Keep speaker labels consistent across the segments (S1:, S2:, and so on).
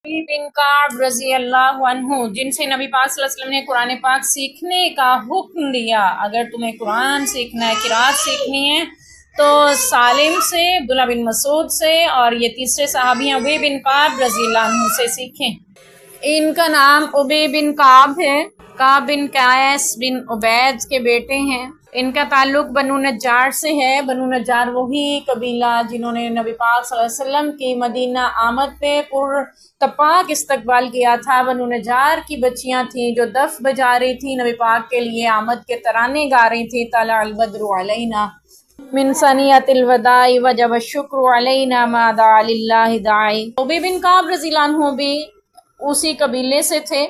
S1: बिन काब रजी अल्लाह अन्हु, जिनसे नबी पाक सल्लल्लाहु अलैहि वसल्लम ने कुरान पाक सीखने का हुक्म दिया। अगर तुम्हें कुरान सीखना है, किरात सीखनी है, तो सालिम से, अब्दुल्लाह बिन मसूद से, और ये तीसरे सहाबी उबई बिन काब रजी अल्लाह अन्हु से सीखें। इनका नाम उबई बिन काब है। काब बिन कैस बिन उबैद के बेटे हैं। इनका ताल्लुक बनु नज्जार से है। बनु नज्जार वही कबीला जिन्होंने नबी पाक सल्लल्लाहु अलैहि वसल्लम की मदीना आमद पे पुरतपाक इस्तकबाल किया था। बनु नज्जार की बच्चियां थीं जो दफ बजा रही थी, नबी पाक के लिए आमद के तराने गा रही थी। तला अल बद्रु अलैना मिन सनियतिल वदाई वजब शुक्र अलैना मा दा लिल्लाहि दाई। उबई बिन काब रज़ी अल्लाहु अन्हु भी उसी कबीले से थे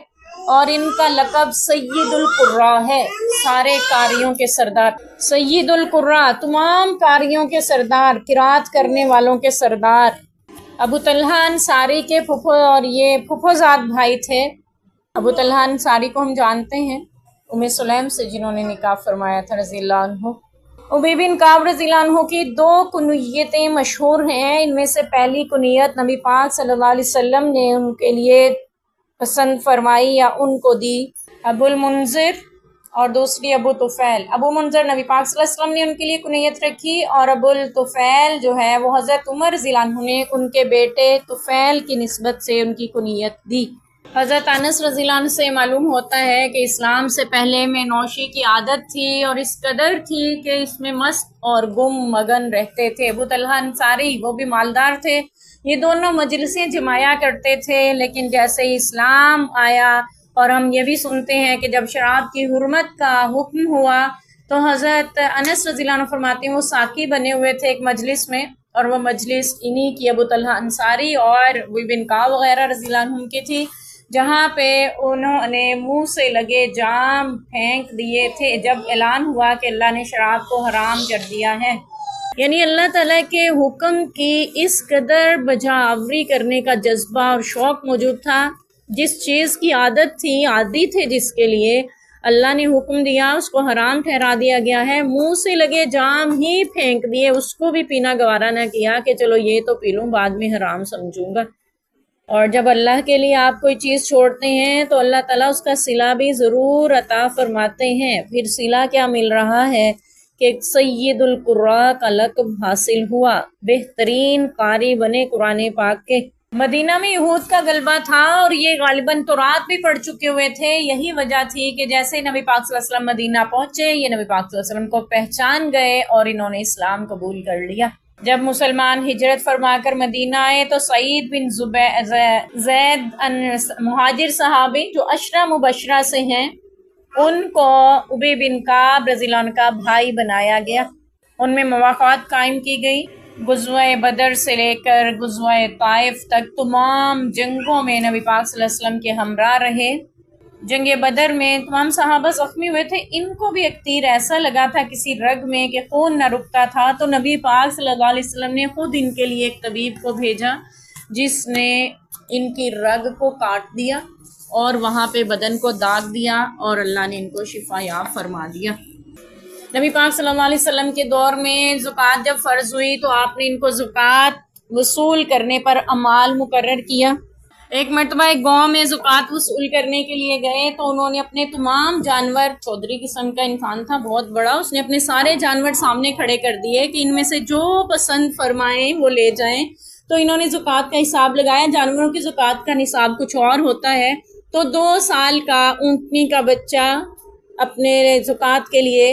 S1: और इनका लक़ब सय्यदुल कुर्रा है, सारे कारियों के सरदार। सय्यदुल कुर्रा, तमाम कारियों के सरदार, किरात करने वालों के सरदार। अबू तलहा अंसारी के फुफो, और ये फुफोजाद भाई थे। अबू तलहा अंसारी को हम जानते हैं, उम्मे सुलैम से जिन्होंने निकाह फरमाया था रज़ी अल्लाह अन्हु। उबई बिन काब रज़ी अल्लाह अन्हु की दो कुनियतें मशहूर हैं। इनमें से पहली कुनियत नबी पाक सल्लल्लाहु अलैहि वसल्लम ने उनके लिए पसंद फरमाई या उनको दी, अबुल मुंजिर, और दूसरी अबू तुफैल। अबू मुंजिर नबी पाक सल्लल्लाहु अलैहि वसल्लम ने उनके लिए कुनियत रखी, और अबुल तुफैल जो है वो हज़रत उमर रज़ी अल्लाह अन्हु ने उनके बेटे तुफैल की निस्बत से उनकी कुनियत दी। हज़रत अनस रज़ी अल्लाह अन्हु से मालूम होता है कि इस्लाम से पहले में नौशी की आदत थी, और इस कदर थी कि इसमें मस्त और गुम मगन रहते थे। अबू तलहा अंसारी वो भी मालदार थे। ये दोनों मजलिसें जमाया करते थे, लेकिन जैसे ही इस्लाम आया, और हम ये भी सुनते हैं कि जब शराब की हुर्मत का हुक्म हुआ तो हज़रत अनस रज़ी अल्लाह अन्हु फरमाते हैं वो साकी बने हुए थे एक मजलिस में, और वह मजलिस इन्हीं की अबू तलहा अंसारी और उबई बिन काब वगैरह रज़ी अल्लाह अन्हुम की थी, जहाँ पे उन्होंने मुंह से लगे जाम फेंक दिए थे जब ऐलान हुआ कि अल्लाह ने शराब को हराम कर दिया है। यानी अल्लाह ताला के हुक्म की इस कदर बजावरी करने का जज्बा और शौक़ मौजूद था। जिस चीज़ की आदत थी, आदी थे, जिसके लिए अल्लाह ने हुक्म दिया उसको हराम ठहरा दिया गया है, मुंह से लगे जाम ही फेंक दिए, उसको भी पीना गवारा न किया कि चलो ये तो पी लूँ, बाद में हराम समझूंगा। और जब अल्लाह के लिए आप कोई चीज़ छोड़ते हैं तो अल्लाह ताला उसका सिला भी ज़रूर अता फरमाते हैं। फिर सिला क्या मिल रहा है कि सय्यदुल कुर्रा का लक़ब हासिल हुआ, बेहतरीन कारी बने कुरान पाक के। मदीना में यहूद का गलबा था और ये गालिबन तौरात भी पढ़ चुके हुए थे। यही वजह थी कि जैसे नबी पाक सल्लल्लाहु अलैहि वसल्लम मदीना पहुँचे, ये नबी पाक सल्लल्लाहु अलैहि वसल्लम को पहचान गए और इन्होंने इस्लाम कबूल कर लिया। जब मुसलमान हिजरत फरमाकर मदीना आए तो सईद बिन ज़ैद मुहाजिर सहाबी जो अशरा मुबशरा से हैं, उनको उबई बिन काब रज़ी अल्लाह अन्हु का भाई बनाया गया। उनमें मवाक़ात कायम की गई। गुज़वे बदर से लेकर गुज़वे ताइफ तक तमाम जंगों में नबी पाक सल्लल्लाहु अलैहि वसल्लम के हमरा रहे। जंग बदर में तमाम सहाबा ज़ख्मी हुए थे। इनको भी एक तीर ऐसा लगा था किसी रग में कि खून न रुकता था, तो नबी पाक सल्लल्लाहु अलैहि वसल्लम ने खुद इनके लिए एक तबीब को भेजा, जिसने इनकी रग को काट दिया और वहाँ पे बदन को दाग दिया, और अल्लाह ने इनको शिफा याब फरमा दिया। नबी पाक सल्लल्लाहु अलैहि वसल्लम के दौर में ज़कात जब फ़र्ज़ हुई तो आपने इनको ज़कात वसूल करने पर अमाल मुकर्रर किया। एक मरतबा एक गाँव में ज़कात वसूल करने के लिए गए तो उन्होंने अपने तमाम जानवर, चौधरी किस्म का इंसान था बहुत बड़ा, उसने अपने सारे जानवर सामने खड़े कर दिए कि इनमें से जो पसंद फरमाएं वो ले जाएं। तो इन्होंने ज़कात का हिसाब लगाया। जानवरों की ज़कात का निसाब कुछ और होता है, तो 2 साल का ऊँटनी का बच्चा अपने ज़कात के लिए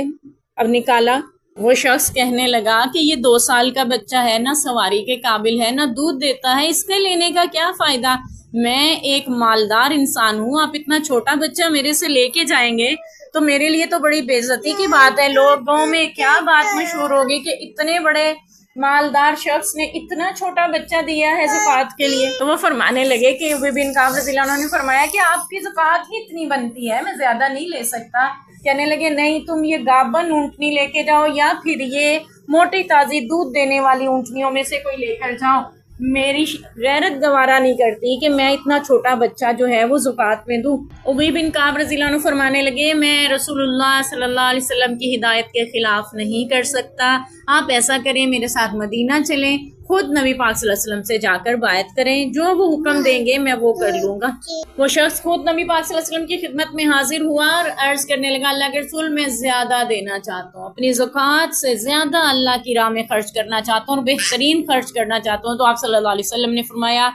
S1: अब निकाला। वो शख्स कहने लगा कि ये 2 साल का बच्चा है, ना सवारी के काबिल है, ना दूध देता है, इसके लेने का क्या फ़ायदा। मैं एक मालदार इंसान हूँ, आप इतना छोटा बच्चा मेरे से लेके जाएंगे तो मेरे लिए तो बड़ी बेइज्जती की बात है। लोग गाँव में क्या बात मशहूर होगी कि इतने बड़े मालदार शख्स ने इतना छोटा बच्चा दिया है ज़कात के लिए। तो वो फरमाने लगे कि उबई बिन काब रज़ी अल्लाह अन्हु ने फरमाया कि आपकी ज़कात ही इतनी बनती है, मैं ज़्यादा नहीं ले सकता। कहने लगे नहीं, तुम ये गाबन ऊँटनी लेके जाओ या फिर ये मोटी ताज़ी दूध देने वाली ऊँटनियों में से कोई लेकर जाओ। मेरी गैरत गवारा नहीं करती कि मैं इतना छोटा बच्चा जो है वो ज़कात में दूँ। उबई बिन काब रज़ी अल्लाह अन्हु फरमाने लगे, मैं रसूलुल्लाह सल्लल्लाहु अलैहि वसल्लम की हिदायत के ख़िलाफ़ नहीं कर सकता। आप ऐसा करें, मेरे साथ मदीना चलें, خود نبی پاک صلی اللہ علیہ وسلم سے جا کر بیعت کریں، جو وہ حکم دیں گے میں وہ کر لوں گا۔ وہ شخص خود نبی پاک صلی اللہ علیہ وسلم کی خدمت میں حاضر ہوا اور عرض کرنے لگا، اللہ کے رسول میں زیادہ دینا چاہتا ہوں، اپنی زکوٰۃ سے زیادہ اللہ کی راہ میں خرچ کرنا چاہتا ہوں اور بہترین خرچ کرنا چاہتا ہوں۔ تو آپ صلی اللہ علیہ وسلم نے فرمایا،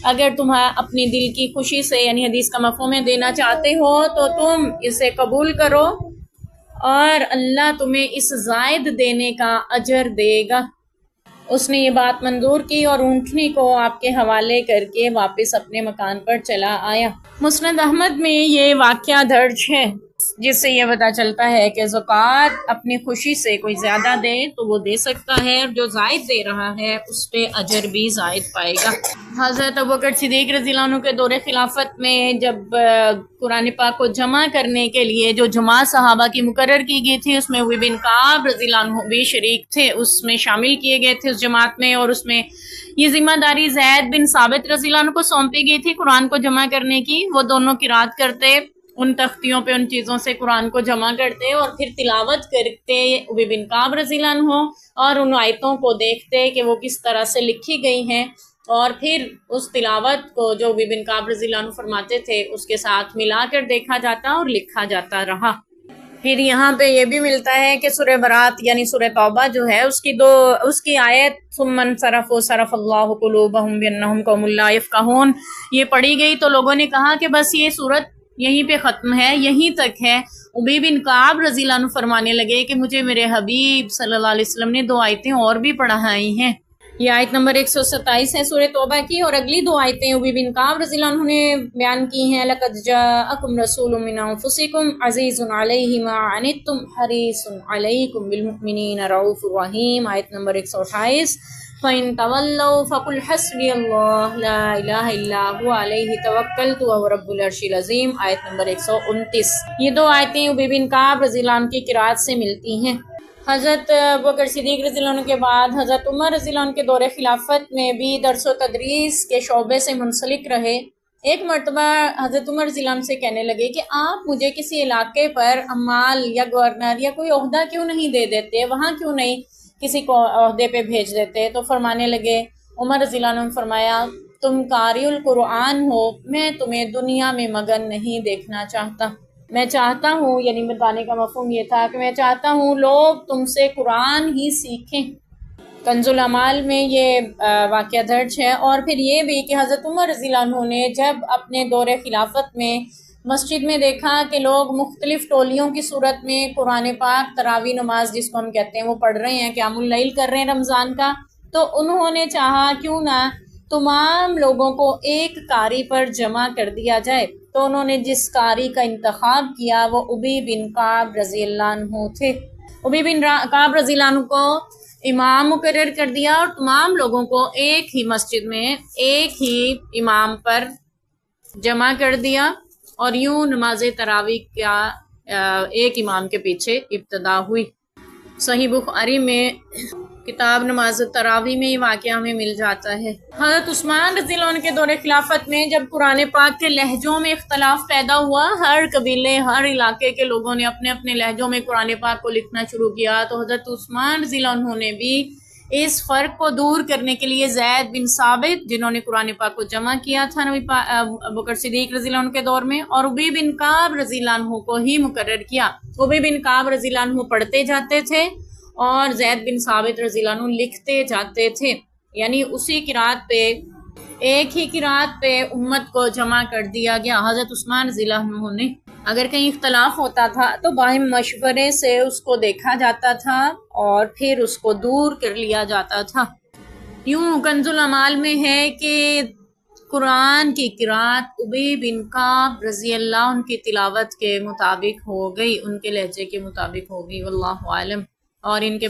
S1: اگر تم اپنی دل کی خوشی سے، یعنی حدیث کا مفہوم ہے، دینا چاہتے ہو تو تم اسے قبول کرو اور اللہ تمہیں اس زائد دینے کا اجر دے گا۔ اس نے یہ بات منظور کی اور اونٹنی کو آپ کے حوالے کر کے واپس اپنے مکان پر چلا آیا۔ مسند احمد میں یہ واقعہ درج ہے، جس سے یہ پتہ چلتا ہے کہ زکوٰۃ اپنی خوشی سے کوئی زیادہ دے تو وہ دے سکتا ہے، اور جو زائد دے رہا ہے اس پہ اجر بھی زائد پائے گا۔ حضرت ابوبکر صدیق رضی اللہ عنہ کے دور خلافت میں جب قرآن پاک کو جمع کرنے کے لیے جو جماعت صحابہ کی مقرر کی گئی تھی، اس میں ابی بن کعب رضی اللہ عنہ بھی شریک تھے، اس میں شامل کیے گئے تھے اس جماعت میں، اور اس میں یہ ذمہ داری زید بن ثابت رضی اللہ عنہ کو سونپی گئی تھی قرآن کو جمع کرنے کی۔ وہ دونوں قرات کرتے، ان تختیوں پہ ان چیزوں سے قرآن کو جمع کرتے اور پھر تلاوت کرتے ابی بن کعب رضی اللہ عنہ، اور ان آیتوں کو دیکھتے کہ وہ کس طرح سے لکھی گئی ہیں، اور پھر اس تلاوت کو جو ابی بن کعب رضی اللہ عنہ فرماتے تھے اس کے ساتھ ملا کر دیکھا جاتا اور لکھا جاتا رہا۔ پھر یہاں پہ یہ بھی ملتا ہے کہ سورہ برات یعنی سورہ توبہ جو ہے اس کی آیت ثم انصرفوا صرف اللہ قلوبہم بانہم قوم لا یفقہون یہ پڑھی گئی، تو لوگوں نے کہا کہ بس یہ سورت یہیں پہ ختم ہے، یہیں تک ہے۔ ابی بن کعب رضی اللہ عنہ فرمانے لگے کہ مجھے میرے حبیب صلی اللہ علیہ وسلم نے 2 آیتیں اور بھی پڑھائی ہیں۔ یہ آیت نمبر 127 ہے سورہ توبہ کی، اور اگلی 2 آیتیں ابی بن کعب رضی اللہ عنہ نے بیان کی ہیں، لَقَدْ جَاءَكُمْ رَسُولٌ مِّنْ أَنفُسِكُمْ عَزِيزٌ عَلَيْهِ مَا عَنِتُّمْ حَرِيصٌ عَلَيْكُمْ بِالْمُؤْمِنِينَ رَءُوفٌ رَحِيمٌ آیت نمبر 128۔ فَإِن تَوَلَّوْا فَقُلْ حَسْبِيَ اللَّهُ لَا إِلَٰهَ إِلَّا هُوَ عَلَيْهِ تَوَكَّلْتُ وَهُوَ رَبُّ الْعَرْشِ الْعَظِيمِ آیت نمبر 129۔ یہ 2 آیتیں ابی بن کعب رضی اللہ عنہ کی قرات سے ملتی ہیں۔ حضرت ابوبکر صدیق رضی اللہ عنہ کے بعد حضرت عمر رضی اللہ عنہ کے دور خلافت میں بھی درس و تدریس کے شعبے سے منسلک رہے۔ ایک مرتبہ حضرت عمر رضی اللہ عنہ سے کہنے لگے کہ آپ مجھے کسی علاقے پر عمال یا گورنر یا کوئی عہدہ کیوں نہیں دے دیتے، وہاں کیوں نہیں کسی کو عہدے پہ بھیج دیتے؟ تو فرمانے لگے، عمر رضی اللہ عنہ نے فرمایا، تم قاری القرآن ہو، میں تمہیں دنیا میں مگن نہیں دیکھنا چاہتا۔ میں چاہتا ہوں، یعنی بتانے کا مفہوم یہ تھا کہ میں چاہتا ہوں لوگ تم سے قرآن ہی سیکھیں۔ کنز الاعمال میں یہ واقعہ درج ہے۔ اور پھر یہ بھی کہ حضرت عمر رضی اللہ عنہ نے جب اپنے دور خلافت میں مسجد میں دیکھا کہ لوگ مختلف ٹولیوں کی صورت میں قرآن پاک تراویح نماز جس کو ہم کہتے ہیں وہ پڑھ رہے ہیں، قیام اللیل کر رہے ہیں رمضان کا، تو انہوں نے چاہا کیوں نہ تمام لوگوں کو ایک قاری پر جمع کر دیا جائے۔ تو انہوں نے جس قاری کا انتخاب کیا وہ ابی بن کعب رضی اللہ عنہ تھے۔ ابی بن کعب رضی اللہ عنہ کو امام مقرر کر دیا اور تمام لوگوں کو ایک ہی مسجد میں ایک ہی امام پر جمع کر دیا، اور یوں نماز تراویح کا ایک امام کے پیچھے ابتدا ہوئی۔ صحیح بخاری میں کتاب نماز تراویح میں یہ واقعہ ہمیں مل جاتا ہے۔ حضرت عثمان رضی اللہ عنہ کے دور خلافت میں جب قرآن پاک کے لہجوں میں اختلاف پیدا ہوا، ہر قبیلے ہر علاقے کے لوگوں نے اپنے اپنے لہجوں میں قرآن پاک کو لکھنا شروع کیا، تو حضرت عثمان رضی اللہ عنہ نے بھی اس فرق کو دور کرنے کے لیے زید بن ثابت جنہوں نے قرآن پاک کو جمع کیا تھا ابوبکر صدیق رضی اللہ عنہ کے دور میں، اور ابی بن کعب رضی اللہ عنہ کو ہی مقرر کیا۔ ابی بن کعب رضی اللہ عنہ پڑھتے جاتے تھے اور زید بن ثابت رضی اللہ عنہ لکھتے جاتے تھے، یعنی اسی قرات پہ ایک ہی قرات پہ امت کو جمع کر دیا گیا۔ حضرت عثمان رضی اللہ عنہ نے اگر کہیں اختلاف ہوتا تھا تو باہم مشورے سے اس کو دیکھا جاتا تھا اور پھر اس کو دور کر لیا جاتا تھا۔ یوں کنز الاعمال میں ہے کہ قرآن کی قرات ابی بن کعب رضی اللہ عنہ کی تلاوت کے مطابق ہو گئی، ان کے لہجے کے مطابق ہو گئی، واللہ عالم۔ اور ان کے